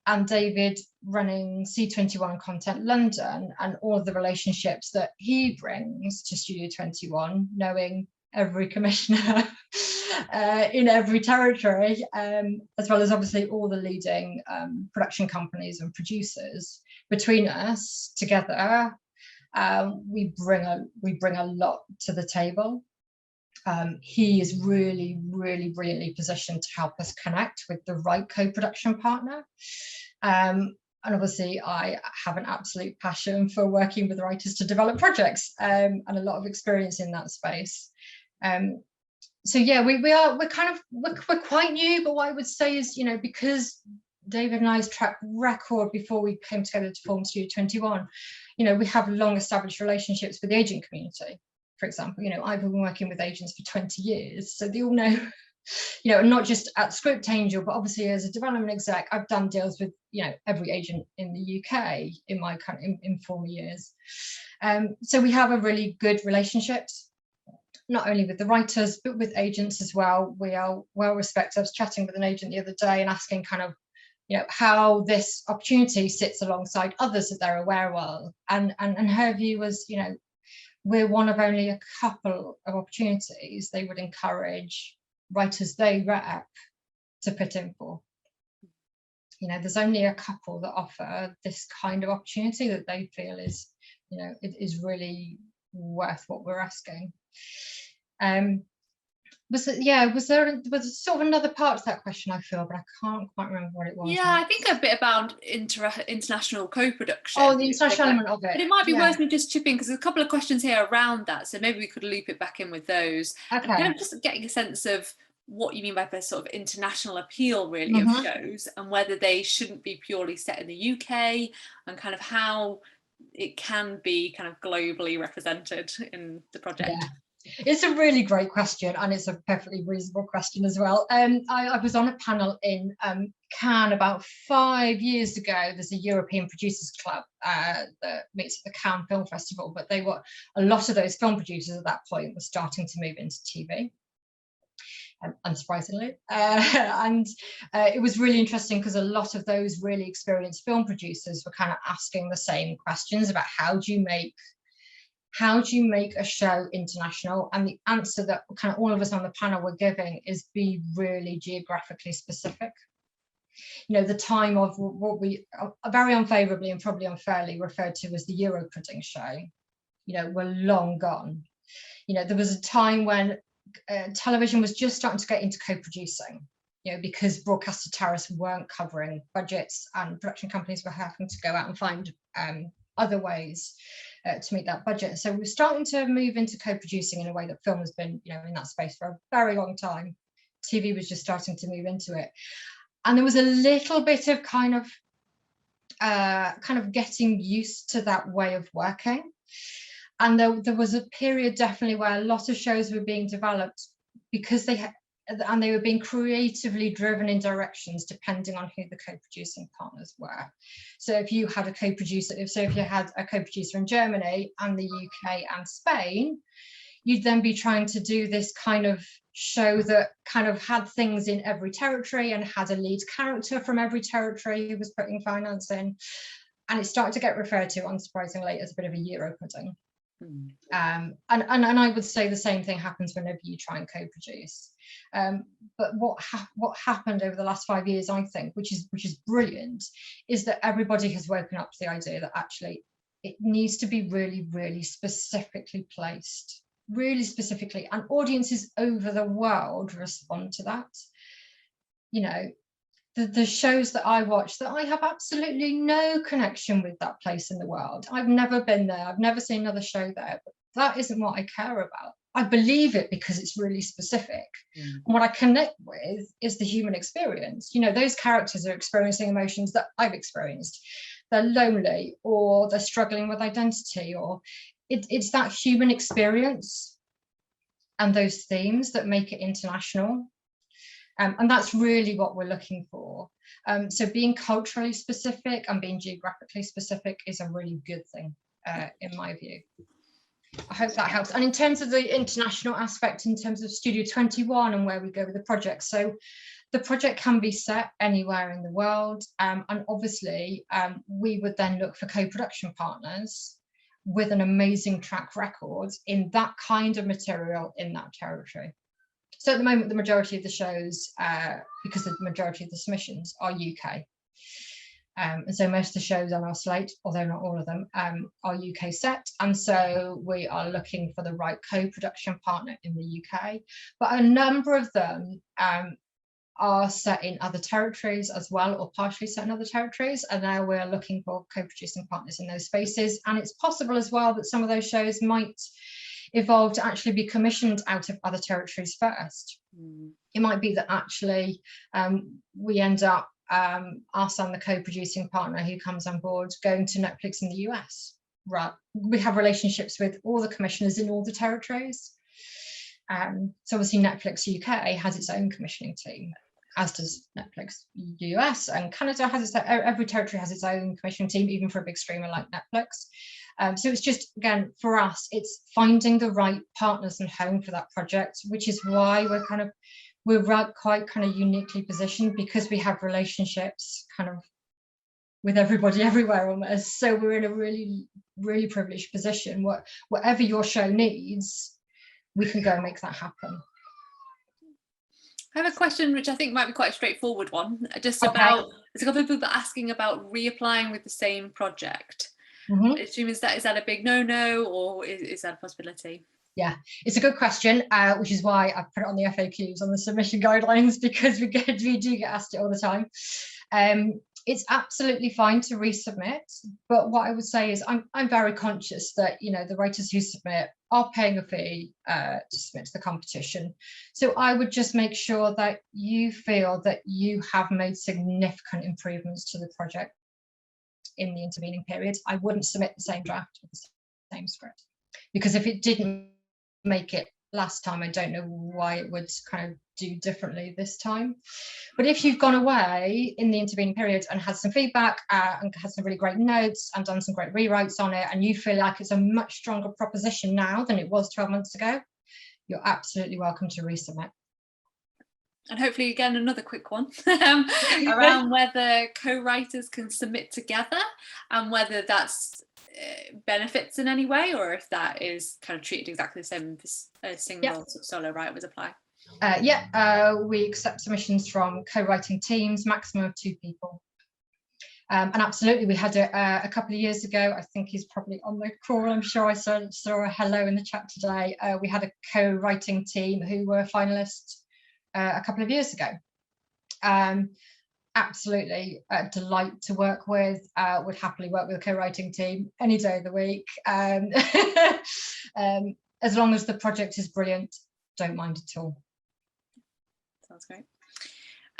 and David running C21 Content London, and all of the relationships that he brings to Studio 21, knowing every commissioner in every territory, as well as obviously all the leading production companies and producers. Between us together, we bring a lot to the table. He is really brilliantly positioned to help us connect with the right co-production partner. And obviously I have an absolute passion for working with writers to develop projects, and a lot of experience in that space. So yeah, we're quite new, but what I would say is, because David and I's track record before we came together to form Studio 21, we have long established relationships with the agent community. For example, I've been working with agents for 20 years, so they all know, not just at Script Angel, but obviously as a development exec, I've done deals with, every agent in the UK in my kind of informal years. So we have a really good relationships, not only with the writers, but with agents as well. We are well respected. I was chatting with an agent the other day and asking kind of, how this opportunity sits alongside others that they're aware of. And her view was, we're one of only a couple of opportunities they would encourage writers they rep to put in for. There's only a couple that offer this kind of opportunity that they feel is, it is really worth what we're asking. Was there sort of another part to that question, I feel, but I can't quite remember what it was. Yeah, I think a bit about international co-production. Oh, the international element of it. But it might be worth me just chipping, because there's a couple of questions here around that, so maybe we could loop it back in with those. Okay. And kind of just getting a sense of what you mean by the sort of international appeal, really, of shows, and whether they shouldn't be purely set in the UK, and kind of how it can be kind of globally represented in the project. Yeah. It's a really great question, and it's a perfectly reasonable question as well. I was on a panel in Cannes about 5 years ago. There's a European Producers Club that meets at the Cannes Film Festival, but a lot of those film producers at that point were starting to move into TV, unsurprisingly. And it was really interesting because a lot of those really experienced film producers were kind of asking the same questions about how do you make a show international, and the answer that kind of all of us on the panel were giving is be really geographically specific. The time of what we very unfavorably and probably unfairly referred to as the Euro pudding show, were long gone. There was a time when television was just starting to get into co-producing, because broadcaster tariffs weren't covering budgets and production companies were having to go out and find other ways to meet that budget. So we're starting to move into co-producing in a way that film has been, in that space for a very long time. TV was just starting to move into it. And there was a little bit of kind of kind of getting used to that way of working. And there was a period definitely where a lot of shows were being developed because they were being creatively driven in directions depending on who the co-producing partners were. So if you had a co-producer, if you had a co-producer in Germany and the UK and Spain, you'd then be trying to do this kind of show that kind of had things in every territory and had a lead character from every territory who was putting finance in. And it started to get referred to, unsurprisingly, as a bit of a Euro pudding. And I would say the same thing happens whenever you try and co-produce. But what happened over the last 5 years, I think, which is brilliant, is that everybody has woken up to the idea that actually it needs to be really, really specifically placed, really specifically, and audiences over the world respond to that. You know, the shows that I watch that I have absolutely no connection with that place in the world. I've never been there. I've never seen another show there. But that isn't what I care about. I believe it because it's really specific. And what I connect with is the human experience. You know, those characters are experiencing emotions that I've experienced. They're lonely, or they're struggling with identity, or it's that human experience and those themes that make it international. And that's really what we're looking for. So being culturally specific and being geographically specific is a really good thing, in my view. I hope that helps. And in terms of the international aspect, in terms of Studio 21 and where we go with the project, so the project can be set anywhere in the world. And obviously, we would then look for co-production partners with an amazing track record in that kind of material in that territory. So at the moment, the majority of the shows, because the majority of the submissions are UK. And so most of the shows on our slate, although not all of them, are UK set. And so we are looking for the right co-production partner in the UK. But a number of them are set in other territories as well, or partially set in other territories. And now we're looking for co-producing partners in those spaces. And it's possible as well that some of those shows might evolve to actually be commissioned out of other territories first. It might be that actually we end up, us and the co-producing partner who comes on board, going to Netflix in the US. Right, we have relationships with all the commissioners in all the territories. So obviously Netflix UK has its own commissioning team, as does Netflix US, and Canada has its, every territory has its own commissioning team, even for a big streamer like Netflix. So it's just, again, for us, it's finding the right partners and home for that project, which is why we're quite kind of uniquely positioned, because we have relationships kind of with everybody everywhere almost. So we're in a really, really privileged position. Whatever your show needs, we can go and make that happen. I have a question which I think might be quite a straightforward one, just about, there's a couple of people asking about reapplying with the same project. I assume, is that a big no-no, or is that a possibility? Yeah, it's a good question, which is why I put it on the FAQs on the submission guidelines, because we do get asked it all the time. It's absolutely fine to resubmit, but what I would say is I'm very conscious that, you know, the writers who submit are paying a fee to submit to the competition. So I would just make sure that you feel that you have made significant improvements to the project in the intervening periods. I wouldn't submit the same draft with the same script, because if it didn't make it last time, I don't know why it would kind of do differently this time. But if you've gone away in the intervening periods and had some feedback and had some really great notes and done some great rewrites on it, and you feel like it's a much stronger proposition now than it was 12 months ago, you're absolutely welcome to resubmit. And hopefully, again, another quick one around whether co-writers can submit together and whether that's benefits in any way, or if that is kind of treated exactly the same as a single solo writer would apply. We accept submissions from co-writing teams, maximum of 2 people. And absolutely, we had a couple of years ago, I think he's probably on the call, I'm sure I saw a hello in the chat today. We had a co-writing team who were finalists a couple of years ago. Absolutely a delight to work with, would happily work with a co-writing team any day of the week. As long as the project is brilliant, don't mind at all. Sounds great.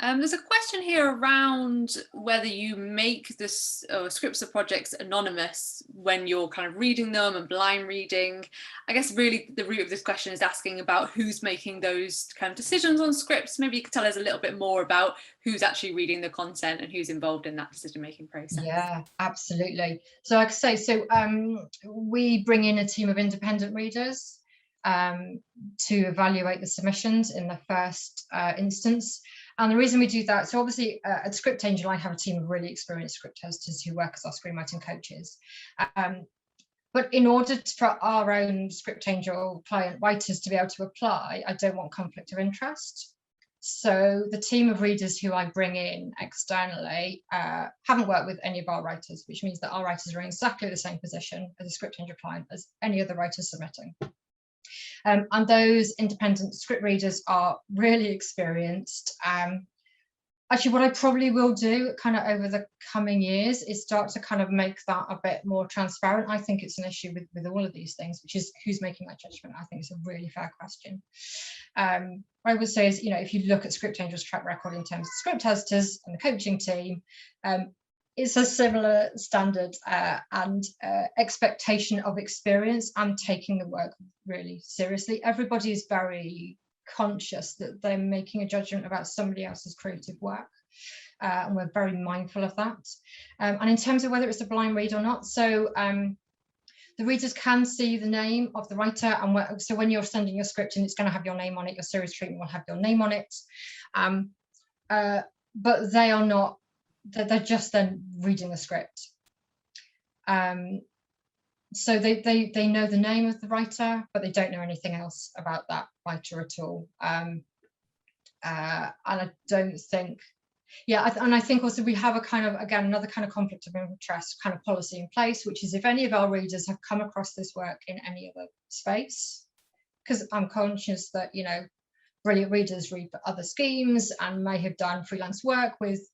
There's a question here around whether you make this scripts or projects anonymous when you're kind of reading them and blind reading. I guess really the root of this question is asking about who's making those kind of decisions on scripts. Maybe you could tell us a little bit more about who's actually reading the content and who's involved in that decision-making process. Yeah, absolutely. So like I say, so we bring in a team of independent readers to evaluate the submissions in the first instance. And the reason we do that, so obviously at Script Angel, I have a team of really experienced script testers who work as our screenwriting coaches. But in order for our own Script Angel client writers to be able to apply, I don't want conflict of interest. So the team of readers who I bring in externally haven't worked with any of our writers, which means that our writers are in exactly the same position as a Script Angel client as any other writers submitting. And those independent script readers are really experienced. Actually, what I probably will do kind of over the coming years is start to kind of make that a bit more transparent. I think it's an issue with all of these things, which is who's making that judgment. I think it's a really fair question. What I would say is, if you look at Script Angel's track record in terms of script testers and the coaching team, it's a similar standard and expectation of experience and taking the work really seriously. Everybody is very conscious that they're making a judgment about somebody else's creative work, and we're very mindful of that. And in terms of whether it's a blind read or not, so the readers can see the name of the writer, and so when you're sending your script and it's going to have your name on it, your series treatment will have your name on it, but they are not. They're just then reading the script. So they know the name of the writer, but they don't know anything else about that writer at all. And I don't think, and I think also we have a kind of, again, another kind of conflict of interest kind of policy in place, which is if any of our readers have come across this work in any other space, because I'm conscious that, brilliant readers read for other schemes and may have done freelance work with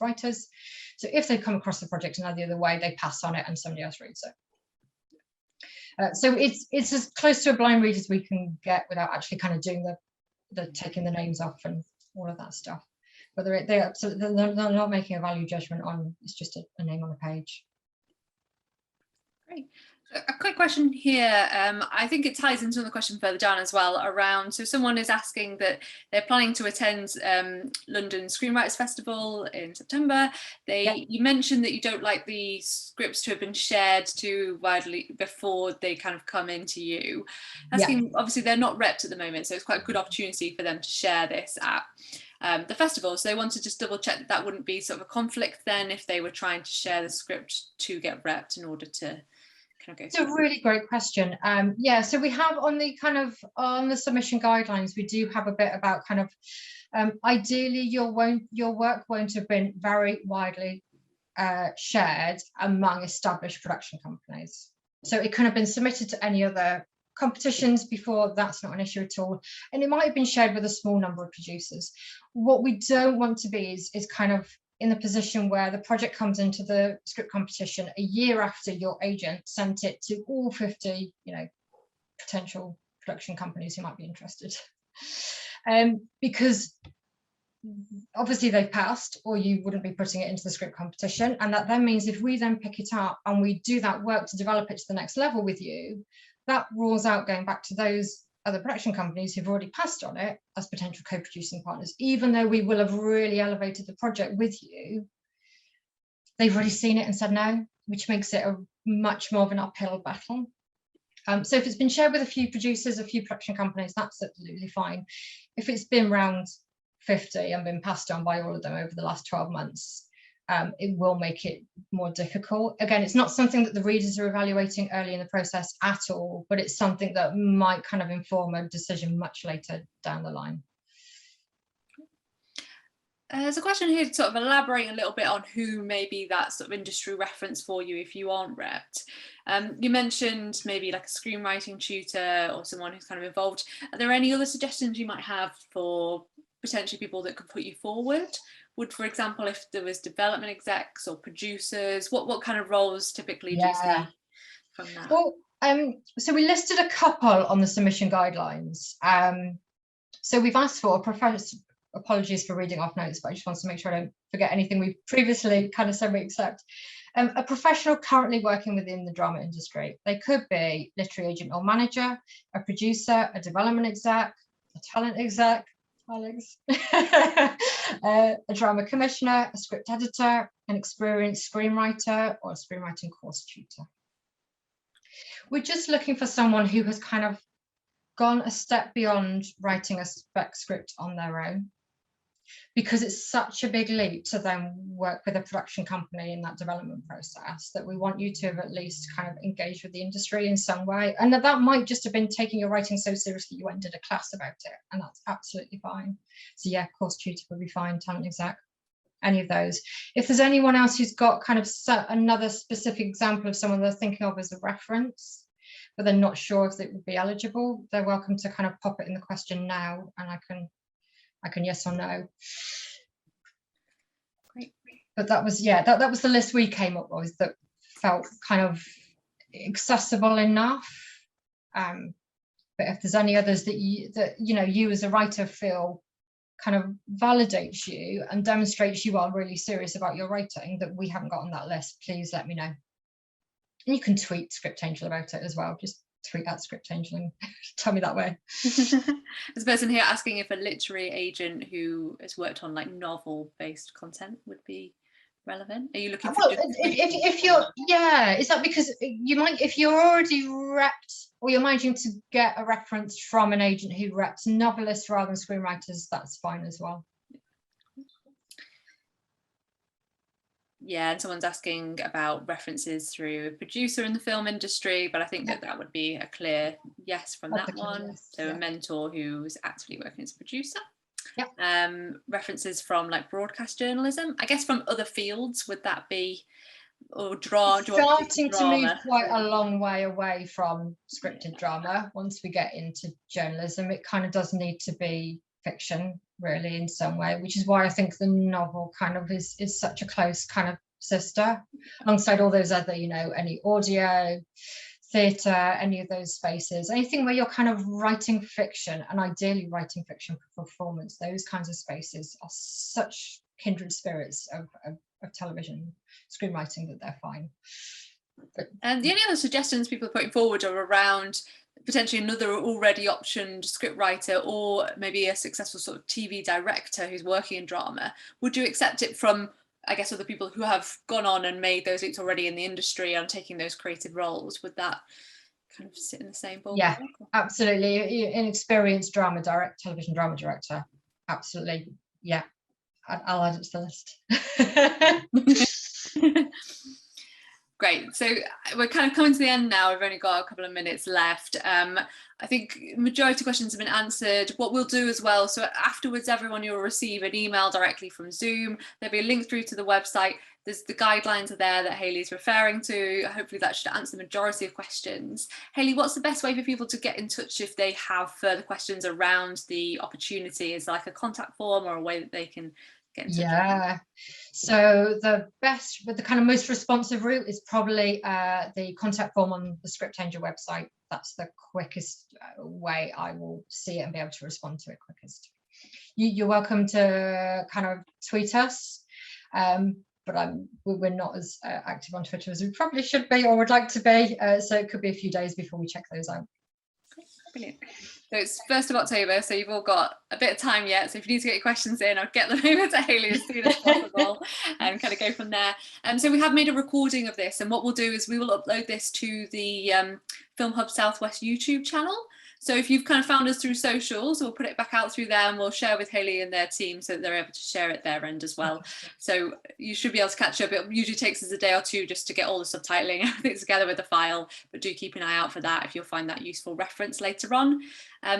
writers. So if they come across the project in any other way, they pass on it and somebody else reads it. So it's as close to a blind read as we can get without actually kind of doing the taking the names off and all of that stuff. Whether they're not making a value judgment on, it's just a name on a page. Great. A quick question here, I think it ties into the question further down as well around, so someone is asking that they're planning to attend London Screenwriters Festival in September. You mentioned that you don't like the scripts to have been shared too widely before they kind of come into you. Obviously they're not repped at the moment, so it's quite a good opportunity for them to share this at the festival. So they want to just double check that wouldn't be sort of a conflict then if they were trying to share the script to get repped in order to. It's a really great question. So we have on the submission guidelines, we do have a bit about kind of ideally your work won't have been very widely shared among established production companies. So it could have been submitted to any other competitions before, that's not an issue at all. And it might have been shared with a small number of producers. What we don't want to be is kind of in the position where the project comes into the script competition a year after your agent sent it to all 50, potential production companies who might be interested. Because obviously they've passed, or you wouldn't be putting it into the script competition. And that then means if we then pick it up and we do that work to develop it to the next level with you, that rules out going back to those other production companies who've already passed on it as potential co-producing partners. Even though we will have really elevated the project with you, they've already seen it and said no, which makes it a much more of an uphill battle. So if it's been shared with a few producers, a few production companies, that's absolutely fine. If it's been round 50 and been passed on by all of them over the last 12 months, it will make it more difficult. Again, it's not something that the readers are evaluating early in the process at all, but it's something that might kind of inform a decision much later down the line. There's a question here to sort of elaborate a little bit on who may be that sort of industry reference for you if you aren't repped. You mentioned maybe like a screenwriting tutor or someone who's kind of involved. Are there any other suggestions you might have for potentially people that could put you forward? Would, for example, if there was development execs or producers, what kind of roles typically do you see from that? Well, so we listed a couple on the submission guidelines. So we've asked for apologies for reading off notes, but I just want to make sure I don't forget anything we've previously kind of said we accept. A professional currently working within the drama industry. They could be literary agent or manager, a producer, a development exec, a talent exec, Alex, a drama commissioner, a script editor, an experienced screenwriter, or a screenwriting course tutor. We're just looking for someone who has kind of gone a step beyond writing a spec script on their own, because it's such a big leap to then work with a production company in that development process, that we want you to have at least kind of engaged with the industry in some way. And that might just have been taking your writing so seriously you went and did a class about it, and that's absolutely fine. So yeah, course tutor would be fine, talent exec, any of those. If there's anyone else who's got kind of another specific example of someone they're thinking of as a reference, but they're not sure if it would be eligible, they're welcome to kind of pop it in the question now, and I can yes or no. Great. But that was, yeah, that was the list we came up with that felt kind of accessible enough. But if there's any others that you as a writer feel kind of validates you and demonstrates you are really serious about your writing that we haven't got on that list, please let me know. And you can tweet Script Angel about it as well. Just tweet at Script Angel and tell me that way. There's a person here asking if a literary agent who has worked on like novel-based content would be relevant. Are you looking for? Well, if you're, yeah, is that because you might, if you're already repped, or you're managing to get a reference from an agent who reps novelists rather than screenwriters, that's fine as well. Yeah, and someone's asking about references through a producer in the film industry, but I think that would be a clear yes from that one. Yes, so a mentor who's actively working as a producer. Yeah. References from like broadcast journalism, I guess from other fields, would that be, or starting to move quite a long way away from scripted drama. Once we get into journalism, it kind of does need to be fiction really in some way, which is why I think the novel kind of is such a close kind of sister alongside all those other, any audio, theatre, any of those spaces, anything where you're kind of writing fiction, and ideally writing fiction for performance. Those kinds of spaces are such kindred spirits of television screenwriting that they're fine. And the only other suggestions people are putting forward are around potentially another already optioned scriptwriter, or maybe a successful sort of TV director who's working in drama. Would you accept it from, I guess, other people who have gone on and made those leaps already in the industry and taking those creative roles? Would that kind of sit in the same ballpark? Yeah, absolutely. An experienced television drama director. Absolutely. Yeah, I'll add it to the list. Great, so we're kind of coming to the end now. We've only got a couple of minutes left. I think majority of questions have been answered. What we'll do as well, so afterwards everyone, you'll receive an email directly from Zoom. There'll be a link through to the website. There's the guidelines are there that Hayley's referring to. Hopefully that should answer the majority of questions. Hayley, what's the best way for people to get in touch if they have further questions around the opportunity? Is there like a contact form or a way that they can get in touch? Yeah, so the best, but the kind of most responsive route is probably the contact form on the Script Angel website. That's the quickest way I will see it and be able to respond to it quickest. You're welcome to kind of tweet us, but we're not as active on Twitter as we probably should be or would like to be, so it could be a few days before we check those out. Brilliant. So it's 1st of October, so you've all got a bit of time yet. So if you need to get your questions in, I'll get them over to Hayley as soon as possible and kind of go from there. So we have made a recording of this, and what we'll do is we will upload this to the Film Hub Southwest YouTube channel. So if you've kind of found us through socials, we'll put it back out through there and we'll share with Hayley and their team so that they're able to share it their end as well. So you should be able to catch up. It usually takes us a day or two just to get all the subtitling and everything together with the file, but do keep an eye out for that if you'll find that useful reference later on.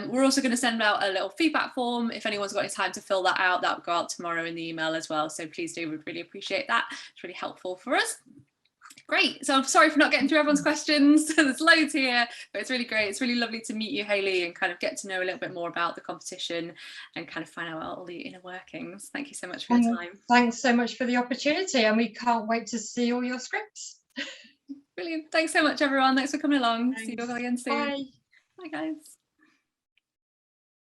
We're also going to send out a little feedback form. If anyone's got any time to fill that out, that will go out tomorrow in the email as well. So please do, we'd really appreciate that. It's really helpful for us. Great. So I'm sorry for not getting through everyone's questions. There's loads here, but it's really great. It's really lovely to meet you, Hayley, and kind of get to know a little bit more about the competition and kind of find out all the inner workings. Thank you so much for your time. Thanks so much for the opportunity, and we can't wait to see all your scripts. Brilliant. Thanks so much, everyone. Thanks for coming along. Thanks. See you all again soon. Bye. Bye, guys.